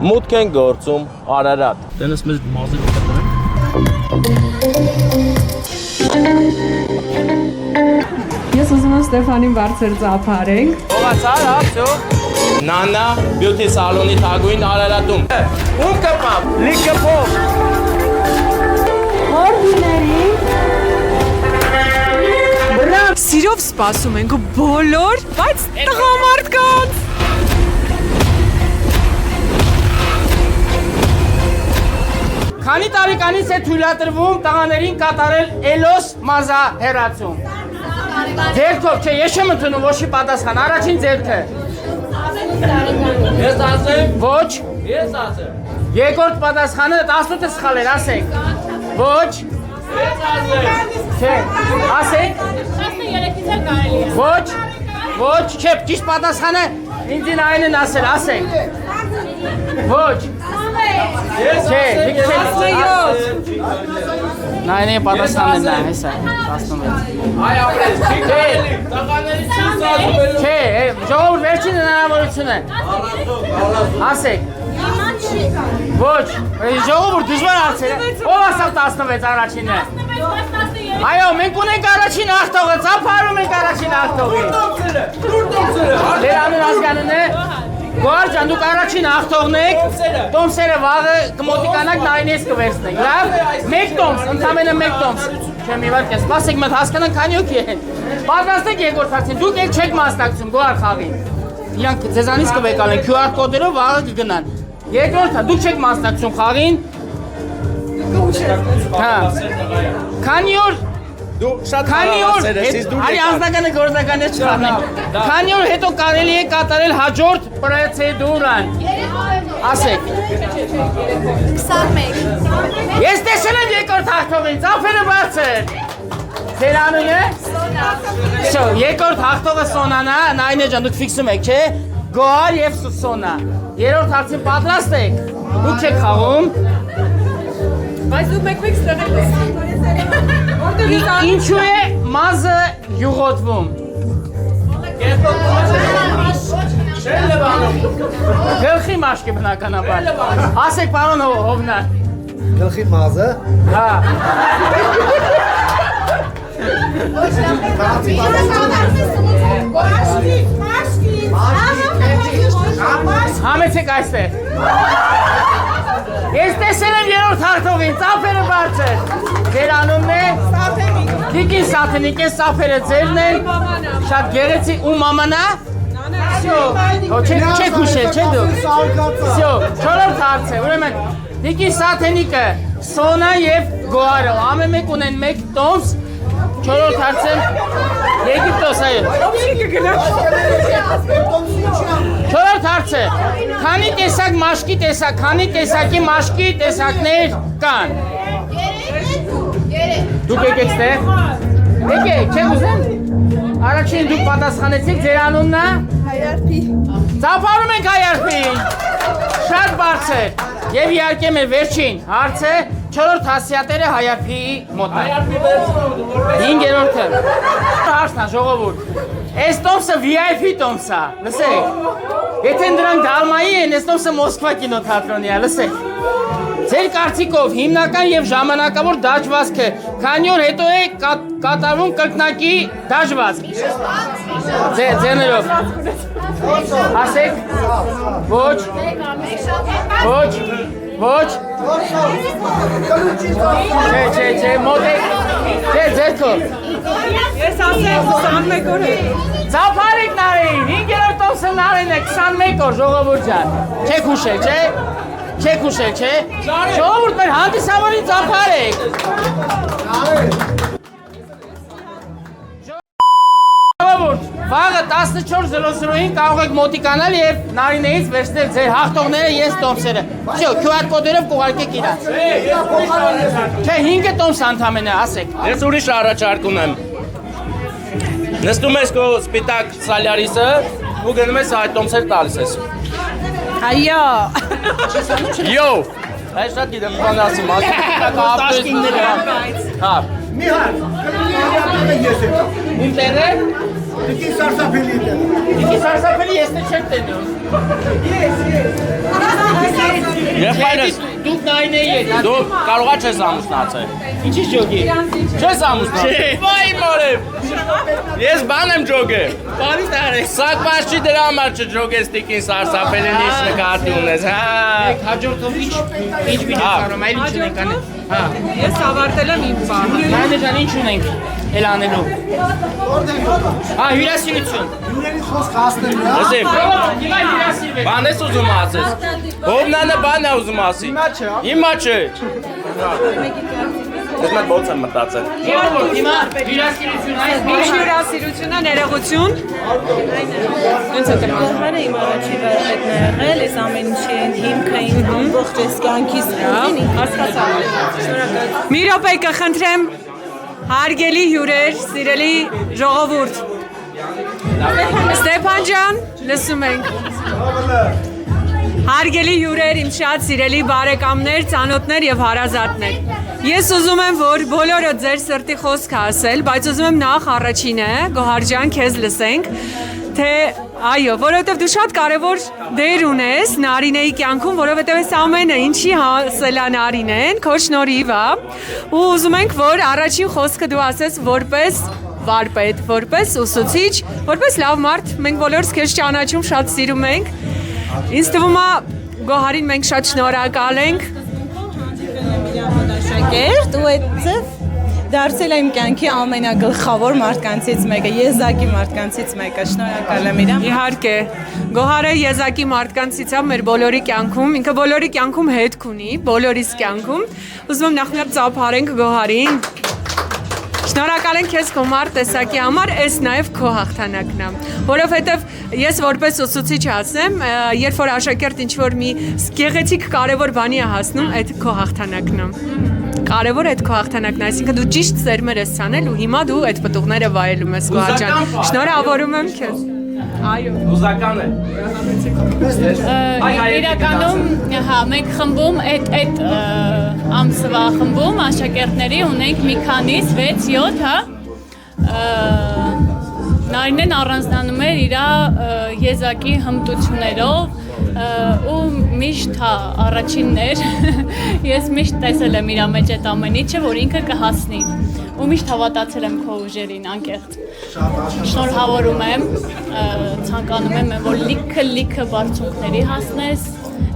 Մուտք են գործում Արարատ։ Տենս մեզ մազերը կտրեն։ Ես ուզում եմ Ստեփանին բարձր ծափարենք։ Ողացար, հացո։ Նանա, բյութի սալոնի թագուին Արարատում։ Ում կպավ, լիքը փող։ Հորդիների։ Բրավ, սիրով սպասում ենք բոլոր, բայց տղամարդկանց։ Քանի տարեկանից է թույլատրվում տղաներին կատարել Էլոս մազահեռացում։ Ձերքով չէ, ես չեմ ընդունում ոչի պատասխան, առաջին ձերքը։ Ես ասեմ, Ոչ։ ես ասեմ։ Երկրորդ պատասխանը 18-ը սխալ էր, ասեք։ Ոչ։ Ես ասեմ։ Չէ, ասեք։ 13-ից էլ կարելի է։ Ոչ։ Ոչ, չէ, ճիշտ պատասխանը ինձին այն են ասել, ասեք։ Ոչ։ Չէ, նայնի պատասխանն է, հեսա, 16։ Այ ապրես, չի կարելի, տղաների չի սազումելու։ Չէ, ժողովուրդ վերջին հնարավորություն է։ Ասեք։ Ոչ, ժողովուրդ դժվար հարցեր է։ Ով ասավ 16 առաջինը։ Այո, մենք ունենք առաջին հաղթողը, ծափարում ենք առաջին հաղթողի։ Ձեր անուն ազգանուն է։ Գոհար ջան, դուք առաջին հաղթողն եք։ Տոմսերը վաղը կմոտիկանաք նայնես կվերցնենք։ Լավ։ Մեկ տոմս, ընդամենը մեկ տոմս։ Չեմ իվարկե, սպասեք մտ հասկանան քանի հոգի են։ Պատրաստ եք երկրորդ հարցին, դուք եք չեք մասնակցում Գոհար խաղին։ Իրանք ձեզանից կվեկալեն QR կոդերով վաղը կգնան։ Երկրորդը դուք չեք մասնակցում խաղին։ Հա։ Քանի օր Դու շատ Քանի օր հարցեր ես, իսկ դու արի անձնականը գործականը չխառնեմ։ Քանի օր հետո կարելի է կատարել հաջորդ պրոցեդուրան։ Ասեք։ 21։ Ես տեսել եմ երկրորդ հաղթողին, ծափերը բարձր։ Ձեր անունը։ Շո, երկրորդ հաղթողը Սոնան է, նայնե ջան, դուք ֆիքսում եք, չէ՞։ Գոհար եւ Սոնա։ Երրորդ հարցին պատրաստ եք։ Դուք չեք խաղում։ Բայց դու մեկ-մեկ ստեղ եք։ Ինչու է մազը յուղոտվում։ Գլխի մաշկի բնականաբար։ Ասեք պարոն Հովնար։ Գլխի մազը։ Հա։ Համեցեք այստեղ։ Ես տեսել եմ երրորդ հաղթողին, ծափերը բարձր։ Ձեր անունն է։ Տիկին Սաթենիկ, ես ծափերը ձերն են։ Շատ գեղեցիկ, ու մամանա։ Չեք ուշել, չէ դուք։ Չորրորդ հարց է, ուրեմն Տիկին Սաթենիկը, Սոնա եւ Գոհարը, ամեն մեկ ունեն մեկ տոմս։ Չորրորդ հարցը Եգիպտոս, այո։ Չորրորդ հարցը, քանի տեսակ մաշկի տեսակ, քանի տեսակի մաշկի տեսակներ կան։ Դուք եկեք ստեղ։ Եկեք, չեք ուզեն։ Առաջին դուք պատասխանեցիք, ձեր անունն է։ Հայարփի։ Ծափարում ենք Հայարփին։ Շատ բարձր։ Եվ իհարկե մեր վերջին հարցը չորրորդ հասիատերը Հայարփիի մոտ է։ Հինգերորդը։ Հարցն է, ժողովուրդ։ Այս տոմսը VIP տոմս է, լսեք։ Եթե դրանք դալմայի են, այս տոմսը Մոսկվա կինոթատրոնի է, լսեք։ Ձեր կարծիքով հիմնական եւ ժամանակավոր դաջվածքը քանի օր հետո է կատարվում կրկնակի դաջվածք։ Ձեներով։ Ասեք։ Ոչ։ Ոչ։ Ոչ։ Չէ, մոտեք։ Չէ, ձերքով։ Ես ասեմ 21 օր է։ Ծափարիկ նարին, 5-րդ տոմսը նարին է 21 օր, ժողովուրդ ջան։ Չեք ուշել, չէ։ Չեք ուշել, չէ։ Ժողովուրդ մեր հանդիսավորին ծափարեք։ Ժողովուրդ, վաղը 14:00-ին կարող եք մոտիկանալ եւ նարինեից վերցնել ձեր հաղթողները ես տոմսերը։ Շո, QR կոդերով կուղարկեք իրանց։ Չէ, 5 տոմս ընդամենը, ասեք։ Ես ուրիշ առաջարկ ունեմ։ Նստում ես քո սպիտակ սալյարիսը ու գնում ես այդ տոմսերը տալիս ես։ Այո։ Յո։ Այս շատ գիտեմ, բան ասում, Տաշկինները։ Հա։ Մի հարց։ Ում տեղը։ Տիկին սարսափելի է։ Դիքի սարսափելի ես թե չեմ տենում։ Եղբայրս, Դուք նայնեի եք։ դու կարողա չես ամուսնացել։ Ինչի ջոգի։ Չես ամուսնացել։ Վայ մորև։ Ես բան եմ ջոգել։ Բարի տարի։ Սակված չի դրա համար չջոգես տիկին սարսափելին ինչ նկատի ունես, հա։ Հաջորդով ինչ վիդեո կարում, այլ ինչ ունենք անել։ Հա։ Ես ավարտել եմ իմ բանը։ Նայնե ջան, ինչ ունենք էլ անելու։ Հա, հյուրասիրություն։ Հյուրերից խոսք հասնել նա։ Լսի, Հիմա հյուրասիրվեք։ բան ես ուզում ասես։ Հովնանը բան է ուզում ասի։ Հիմա չէ։ Ես մոտ ոնց եմ մտածել։ Հիմա հյուրասիրություն այս Ինչ հյուրասիրությունը, ներողություն։ Գոհարը իմ առաջի վարպետն է եղել, այս ամեն ինչի հիմքը իմ ամբողջ այս կյանքիս Հասկացա։ Մի րոպե կխնդրեմ հարգելի հյուրեր, սիրելի ժողովուրդ։ Ստեփան ջան, լսում ենք։ Հարգելի հյուրեր, իմ շատ սիրելի բարեկամներ, ծանոթներ եւ հարազատներ։ Ես ուզում եմ, որ բոլորը ձեր սրտի խոսքը ասել, բայց ուզում եմ նախ առաջինը, Գոհար ջան, քեզ լսենք, թե այո, որովհետեւ դու շատ կարեւոր դեր ունես Նարինեի կյանքում, որովհետեւ այս ամենը ինչի հասելա Նարինեն, քո շնորհիվ է, ու ուզում ենք, որ առաջին խոսքը դու ասես որպես վարպետ, որպես ուսուցիչ, որպես լավ մարդ, մենք բոլորս քեզ ճանաչում, շատ սիրում ենք։ Ինձ թվում է Գոհարին մենք շատ շնորհակալ ենք։ շակերտ ու այդտեղ դարձել է իմ կյանքի ամենագլխավոր մարդկանցից մեկը, եզակի մարդկանցից մեկը, շնորհակալ եմ իրան։ Իհարկե, Գոհարը եզակի մարդկանցից է մեր բոլորի կյանքում, ինքը բոլորի կյանքում հետք ունի, բոլորիս կյանքում։ Ուզում եմ նախ մի հատ ծափարենք Գոհարին։ Շնորհակալ ենք քեզ քո մարդ տեսակի համար, այս նաև քո հաղթանակն է, որովհետև ես որպես ուսուցիչ ասեմ, երբ որ աշակերտ ինչ-որ մի գեղեցիկ կարևոր բանի է հասնում, այդ քո հաղթանակն է։ Կարևոր այդ քո հաղթանակն է, այսինքն դու ճիշտ սերմեր ես ցանել ու հիմա դու այդ պտուղները վայելում ես Գոհար ջան։ Շնորհավորում եմ քեզ։ Այո։ Ուզական է։ Իրականում, հա, մենք խմբում այդ ամսվա խմբում աշակերտների ունենք մի քանիս 6-7, հա։ Նարինեն առանձնանում էր իր եզակի հմտություններով ու միշտ հա առաջինն էր ես միշտ տեսել եմ իր մեջ այդ ամեն ինչը, որ ինքը կհասնի ու միշտ հավատացել եմ քո ուժերին անկեղծ։ Շնորհավորում եմ, ցանկանում եմ, որ լիքը բարձունքների հասնես,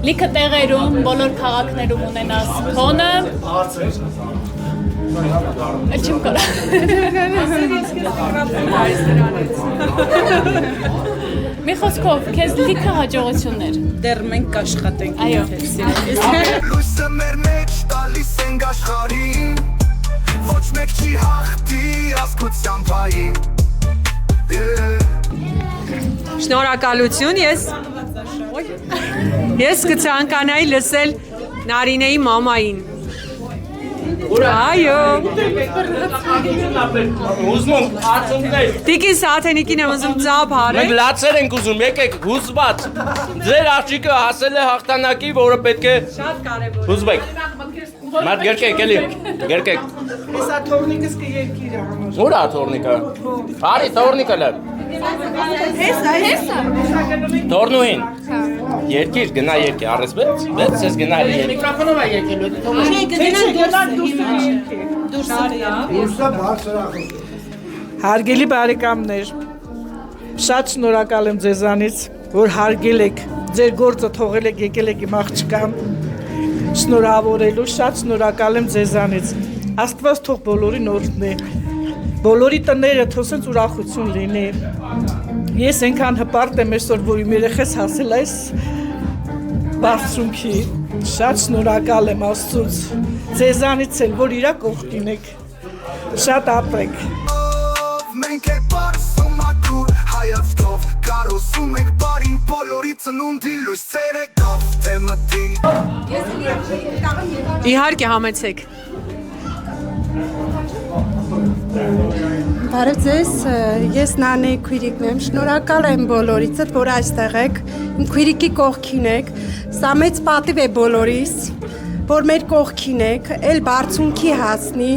լիքը տեղերում, բոլոր քաղաքներում ունենաս քոնը։ Չեմ կարա։ Մի խոսքով, քեզ լիքը հաջողություններ։ Դեռ մենք կաշխատենք։ Այո։ Լույսը մեր մեջ տալիս ենք աշխարհին, ոչ մեկ չի հաղթի ազգության պահին։ Շնորհակալություն, ես կցանկանայի լսել Նարինեի մամային։ Այո։ Ուզում եմ արդյունքներ։ Տիկին Սաթենիկին եմ ուզում ծափ հարել։ Մենք լացեր ենք ուզում, եկեք հուզված։ Ձեր աղջիկը հասել է հաղթանակի, որը պետք է Շատ կարևոր։ հուզվեք։ Մարդ գերկեք էլի, գերկեք։ Հեսա թորնիկս կերքի իր համար։ Ուր է թորնիկը։ Արի թորնիկը լավ։ Հեսա։ Թորնուհին։ Երկիր գնա երկի, առես բեց ես գնա երկի։ Միկրոֆոնով է եկել, դու Դուրսը բարձրախոս։ Հարգելի բարեկամներ, շատ շնորհակալ եմ ձեզանից, որ հարգել եք, ձեր գործը թողել եք, եկել եք իմ աղջկան շնորհավորելու, շատ շնորհակալ եմ ձեզանից։ Աստված թող բոլորին օրհնի, բոլորի տները թոսենց ուրախություն լինի։ Ես այնքան հպարտ եմ այսօր, որ իմ երեխես հասել այս բարձունքի, շատ շնորհակալ եմ Աստծուց, ձեզանից էլ, որ իրա կողքին եք, շատ ապրեք։ Մենք է բարսում ատուր հայացքով, կարոսում ենք բարին բոլորի ծնունդի լույսերը գով թե մտի։ Իհարկե համեցեք։ Բարև ձեզ, ես Նանեի քույրիկն եմ, շնորհակալ եմ բոլորիցդ, որ այստեղ եք, իմ քույրիկի կողքին եք, սա մեծ պատիվ է բոլորիս, որ մեր կողքին եք, էլ բարձունքի հասնի,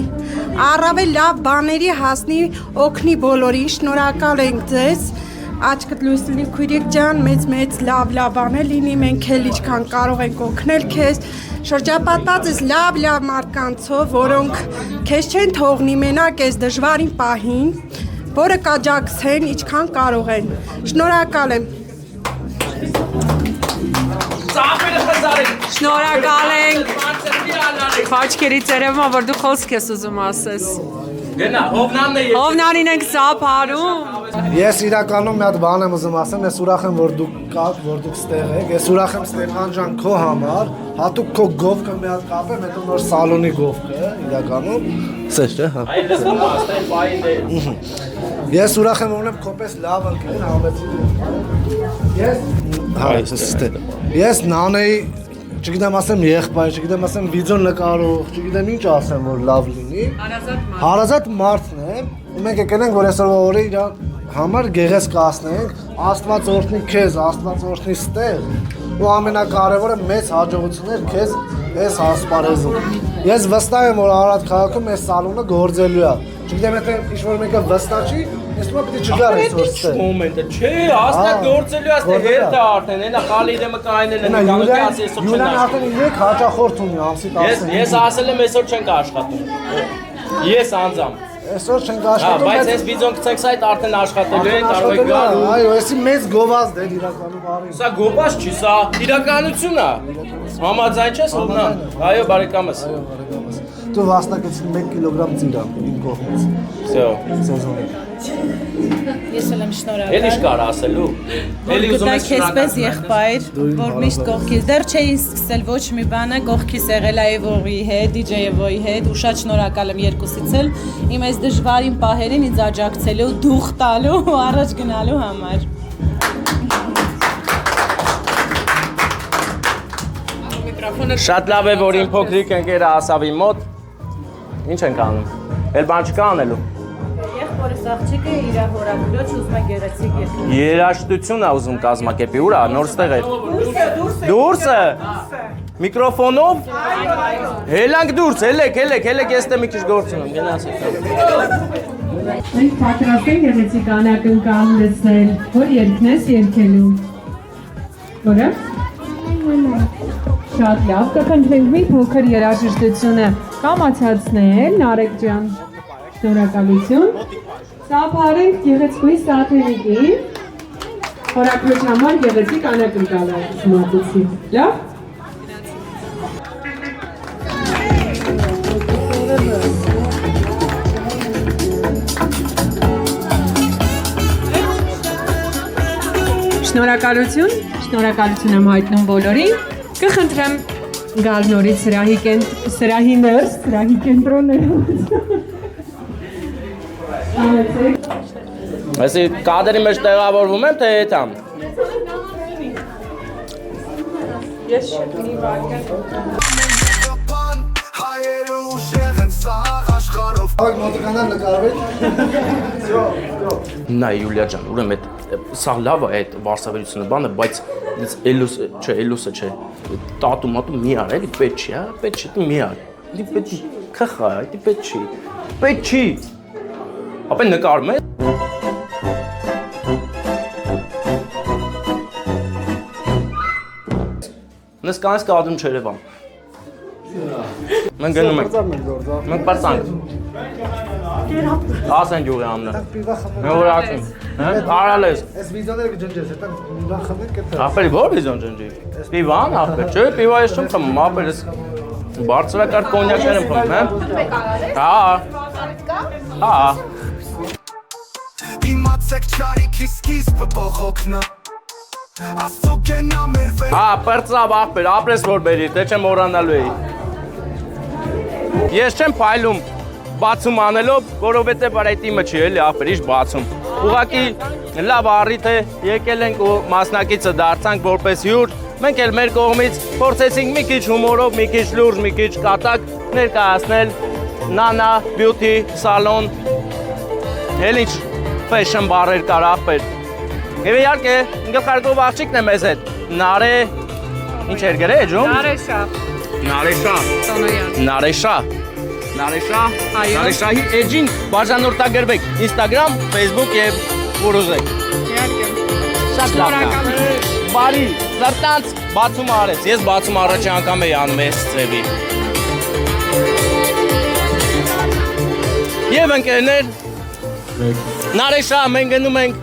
առավել լավ բաների հասնի, օգնի բոլորին, շնորհակալ ենք ձեզ։ Աչքդ լույս լինի քույրիկ ջան, մեծ լավ բաներ լինի, մենք էլ ինչքան կարող ենք օգնել քեզ։ Շրջապատված ես լավ մարդկանցով, որոնք քեզ չեն թողնի մենակ այս դժվարին պահին, որը կաջակցեն ինչքան կարող են։ Շնորհակալ եմ։ Շնորհակալ ենք։ Խաչքերի ծերևը, որ դու խոսք ես ուզում ասես։ Գնա, Հովնանին ենք ծափարում։ Ես իրականում մի հատ բան եմ ուզում ասեմ, ես ուրախ եմ, որ դուք կաք, որ դուք ստեղ եք։ Ես ուրախ եմ Ստեփան ջան քո համար, հատուկ քո գովքը մի հատ կապեմ, հետո նոր սալոնի գովքը, իրականում։ Սեր չէ, հա։ Այ դες կոստեն պային դե։ Ես ուրախ եմ ունեմ քոպես լավ ընկեր, համեցի։ Ես նանեի, չգիտեմ ասեմ եղբայր, չգիտեմ ասեմ վիդեո նկարող, չգիտեմ ինչ ասեմ, որ լավ լինի։ Հարազատ մարդն է, ու մենք եկել ենք, որ այսօրվա օրը իր համար գեղեցիկ կասնենք, Աստված օրհնի քեզ, Աստված օրհնի ստեղ, ու ամենակարևորը մեծ հաջողություններ քեզ այս ասպարեզում։ Ես վստահ եմ, որ Արարատ քաղաքում այս սալոնը գործելու է։ Չգիտեմ, եթե ինչ-որ մեկը վստահ չի, ես թվում է պիտի չգար այսօր ստեղ։ Մոմենտը, չէ, հաստատ գործելու է, ստեղ հերթը արդեն, հենա Խալիդը կայնել են, կանոկի ասի այսօր չեն Յուլիան արդեն 3 հաճախորդ ունի, ամսի 10։ Ես ասել եմ այսօր չենք աշխատում։ Ես անձամ։ Այսօր չենք աշխատում։ Բայց այս վիդեոն գցենք սա արդեն աշխատելու են, կարող եք գալ։ Այո, էսի մեծ գովազդ է իրականում բարի։ Սա գովազ չի, սա իրականություն է։ Համաձայն չես Հովնան։ Այո, բարեկամս։ Դու վաստակեցին 1 կիլոգրամ ծիրան իմ կողմից։ Всё։ Սեզոնի։ Ես էլ եմ շնորհակալ։ Էլի կար ասելու։ Էլի ուզում ես քեզպես եղբայր, որ միշտ կողքից դեռ չէի սկսել ոչ մի բանը, կողքից եղել այ Եվոյի հետ, DJ Եվոյի հետ, ու շատ շնորհակալ եմ երկուսից էլ իմ այս դժվարին պահերին ինձ աջակցելու, դուխ տալու ու առաջ գնալու համար։ Շատ լավ է, որ իմ փոքրիկ ընկերը ասավ իմ մոտ։ Ինչ ենք անում։ Էլ բան չկա անելու։ Եղբորս աղջիկը իր հորաքրոջ ուզում է գեղեցիկ երկու։ Երաժշտություն է ուզում կազմակերպի, ուրա, նոր ստեղ է։ Դուրսը։ Միկրոֆոնով։ Հելանք դուրս, հելեք, ես դե մի քիչ գործ ունեմ, գնացեք։ Մենք պատրաստ ենք գեղեցիկ անակնկալ լսել, որ երգն ես երգելու։ Որը։ Շատ լավ, կխնդրենք մի փոքր երաժշտությունը կամացածնել, Նարեկ ջան, շնորհակալություն։ Ծափարենք գեղեցկուի սաթերիկին, հորաքրոջ համար գեղեցիկ անակնկալ մատուցի, լավ։ Շնորհակալություն եմ հայտնում բոլորին։ Կխնդրեմ գալ նորից սրահի ներս, սրահի կենտրոններում։ Այսի կադրի մեջ տեղավորվում եմ, թե հետամ։ Ես մի վարկան։ Հայերը ուժեղ են սաղ աշխարհով։ Ակ մոտիկանալ նկարվել։ Նա Յուլիա ջան, ուրեմն սա լավ է այդ վարսավերությունը բանը, բայց էլուսը չէ։ Տատու մատու մի ար, էլի պետք չի, հա, պետք չի, մի ար։ Դի պետք չի, քխա, դի պետք չի։ Պետք չի։ Ապա նկարում է։ Նսկանես կադրում Չերևան։ Մենք գնում ենք։ Մենք պարծանք։ Ասեն ջուղի ամնը։ Մենք որ ասում։ Արալ ես։ Այս վիզաները կջնջես, հետո նիվան խմենք կտա։ Ապերի որ վիզոն ջնջի։ Պիվան ապեր, չէ, պիվա ես չեմ խմում, ապեր ես բարձրակարգ կոնյակներ եմ խմում, հա։ Հա։ Իմացեք ճարիքի սկիզբը բողոքնա։ Հա, պրծավ ապեր, ապրես որ բերի, թե չեմ որանալու էի։ Ես չեմ փայլում բացում անելով, որովհետև այդ իմը չի էլի ապեր, իշ բացում։ Ուղղակի լավ առիթ է, եկել ենք ու մասնակիցը դարձանք որպես հյուր, մենք էլ մեր կողմից փորձեցինք մի քիչ հումորով, մի քիչ լուրջ, մի քիչ կատակ ներկայացնել Nana Beauty Salon, էլ ինչ fashion բարեր կար ապեր։ Եվ իհարկե, գլխարկով աղջիկն է մեզ հետ, Նարե, Ինչ էր գրել ջում։ Նարեշա Նարեշա Տոնոյան Նարեշա Այո։ Նարեշայի էջին բաժանորդագրվեք Instagram, Facebook եւ ուզեք։ Իհարկե Շատ լավ։ Բարի, սրտանց բացում արեց։ Ես բացում առաջի անգամ էի անում այս ծևի։ Եվ ընկերներ, Նարեշա, մենք գնում ենք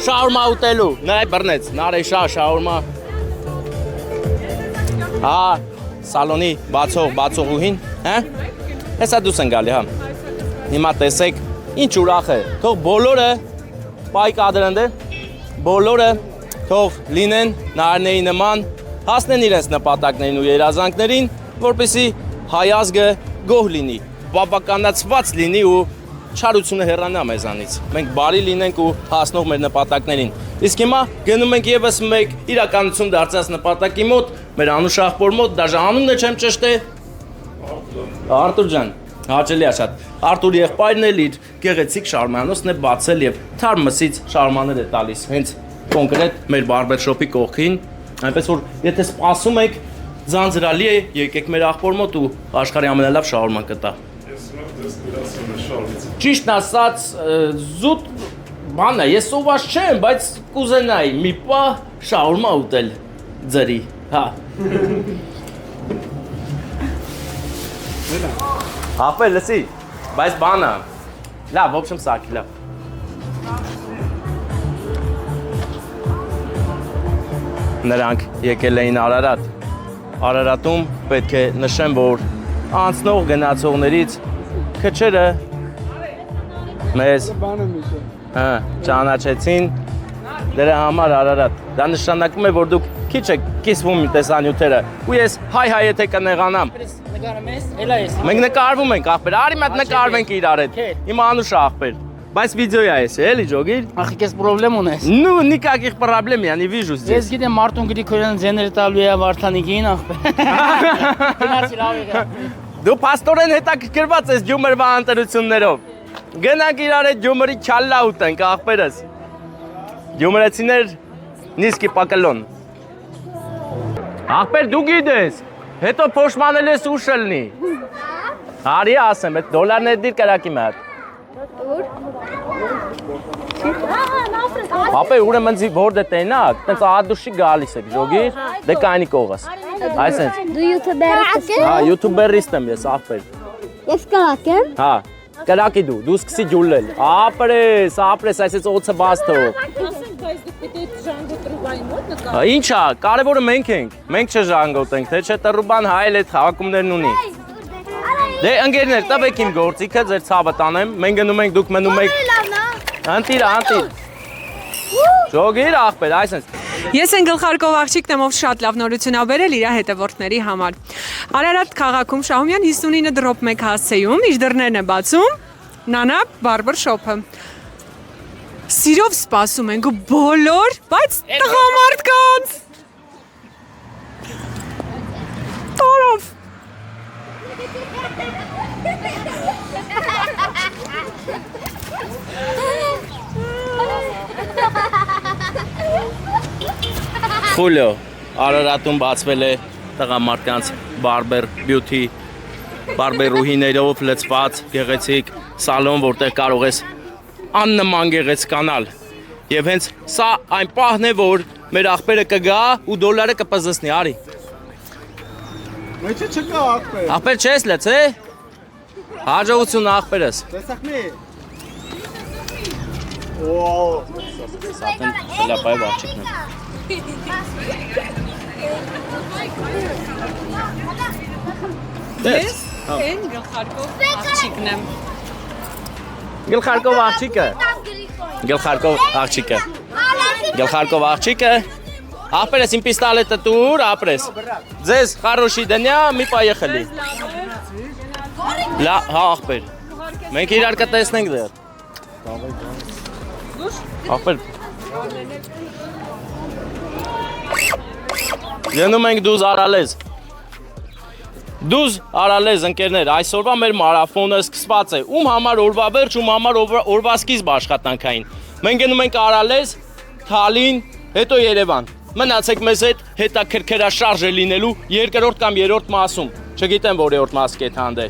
շաուրմա ուտելու։ Նայ բռնեց, Նարեշա շաուրմա։ Հա, սալոնի բացողուհին, հա։ Հեսա դուս են գալի, հա։ Հիմա տեսեք, ինչ ուրախ է։ Թող բոլորը պայքադրեն դե, բոլորը թող լինեն նարնեի նման, հասնեն իրենց նպատակներին ու երազանքներին, որպեսզի հայ ազգը գոհ լինի, բավականացված լինի ու չարությունը հեռանա մեզանից։ Մենք բարի լինենք ու հասնող մեր նպատակներին։ Իսկ հիմա գնում ենք եւս մեկ իրականություն դարձած նպատակի մոտ, մեր անուշ աղբոր մոտ, դաժե անունը չեմ ճշտե։ Արտուր ջան, հաճելի է շատ։ Արտուր եղբայրն էլ իր գեղեցիկ շարմանոցն է բացել եւ թարմ մսից շարմաներ է տալիս։ Հենց կոնկրետ մեր բարբերշոպի կողքին, այնպես որ եթե սպասում եք, ձանձրալի է, եկեք մեր աղբոր մոտ ու աշխարհի ամենալավ շաուրման կտա։ Ճիշտն ասած, զուտ բան է, ես սոված չեմ, բայց կուզենայի մի պահ շաուրմա ուտել ձրի, հա։ Հապե, լսի, բայց բանը, լավ, ոբշմ սակի, լավ։ Նրանք եկել էին Արարատ։ Արարատում պետք է նշեմ, որ անցնող գնացողներից քչերը մեզ ճանաչեցին դրա համար Արարատ։ Դա նշանակում է, որ դուք քիչ եք կիսվում տեսանյութերը ու ես հայ եթե կնեղանամ։ Մենք նկարվում ենք աղբեր, արի մատ նկարվենք իրար հետ։ Իմ անուշ աղբեր։ Բայց վիդեոյա ես, էլի ջոգիր։ Ախի քեզ պրոբլեմ ունես։ Ну, никаких проблем я не вижу здесь։ Ես գիտեմ Մարտուն Գրիգորյան ձեները տալու է Վարդանիկին աղբեր։ Գնացի լավ եկա։ Դու պաստորեն հետաքրքրված ես Գյումրվա ընտրություններով։ Գնանք իրար հետ Գյումրի չալլա ուտենք աղբերս։ Գյումրեցիներ նիսկի պակալոն։ Աղբեր դու գիտես, հետո փոշմանել ես ուշ ելնի։ Արի ասեմ, այդ դոլարներ դիր կրակի մատ։ Ապե ուրեմն զի որ դե տենակ, տենց ադուշի գալիս եք ժոգիր, դե կայնի կողս։ Այսենց։ Դու յութուբերիստ ես։ Հա, յութուբերիստ եմ ես աղբեր։ Ես կրակ եմ։ Հա, կրակի դու սկսի ջուլել։ Ապրես, այսպես օծը բաց թող։ Ինչա, կարևորը մենք ենք, մենք չժանգոտենք, թե չէ տրուբան հայել այդ հավակումներն ունի։ Դե ընկերներ, տվեք իմ գործիքը, ձեր ցավը տանեմ, մենք գնում ենք, դուք մնում եք։ Անտիր։ Ժոգիր աղբեր, այսպես։ Ես են գլխարկով աղջիկն եմ, ով շատ լավ նորություն ա բերել իր հետևորդների համար։ Արարատ քաղաքում Շահումյան 59 դրոպ 1 հասցեում իր դռներն է բացում Նանա բարբեր շոփը։ Սիրով սպասում ենք բոլոր, բայց տղամարդկանց։ Տորով։ Խուլիո, Արարատում բացվել է տղամարդկանց բարբեր բյութի, բարբերուհիներով լցված գեղեցիկ սալոն, որտեղ կարող ես աննման գեղեցկանալ։ Եվ հենց սա այն պահն է, որ մեր աղբերը կգա ու դոլարը կպզզնի, արի։ Մեջը չկա աղբեր։ Աղբեր չես լեց, է։ Հաջողություն աղբերս։ Տեսակնի։ Օ՜։ Սատեն լապայով աղջիկն է։ Ես են գլխարկով աղջիկն եմ։ Գլխարկով աղջիկը։ Ապրես իմ պիստալետը տուր, ապրես։ Ձեզ խարոշի դնյա, մի պայեխելի։ Հա, աղբեր։ Մենք իրար կտեսնենք դեր։ Աղբեր։ Գնում ենք դուզ արալեզ։ Դուզ արալեզ ընկերներ, այսօրվա մեր մարաֆոնը սկսված է։ Ում համար օրվա վերջ, ում համար օրվա սկիզբ աշխատանքային։ Մենք գնում ենք Արալեզ, Թալին, հետո Երևան։ Մնացեք մեզ հետ, հետաքրքրաշարժ է լինելու երկրորդ կամ երրորդ մասում։ Չգիտեմ որերորդ մաս կեթանդ է։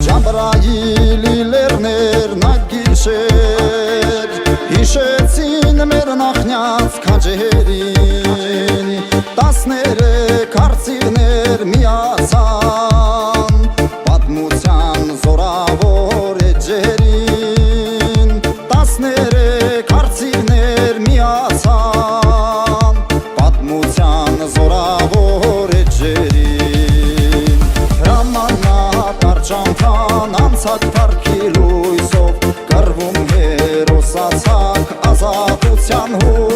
Ճամբրայիլի լերներ նագիշեր Հիշեցին մեր նախնյաց քաջերին 13 արծիվներ միացան Պատմության զորավոր էջերին 13 արծիվներ միացան Պատմության զորավոր էջերին Հրամանատ արջանքան անցակ պարքի լույսով Կրվում հերոսացակ ազատության հույս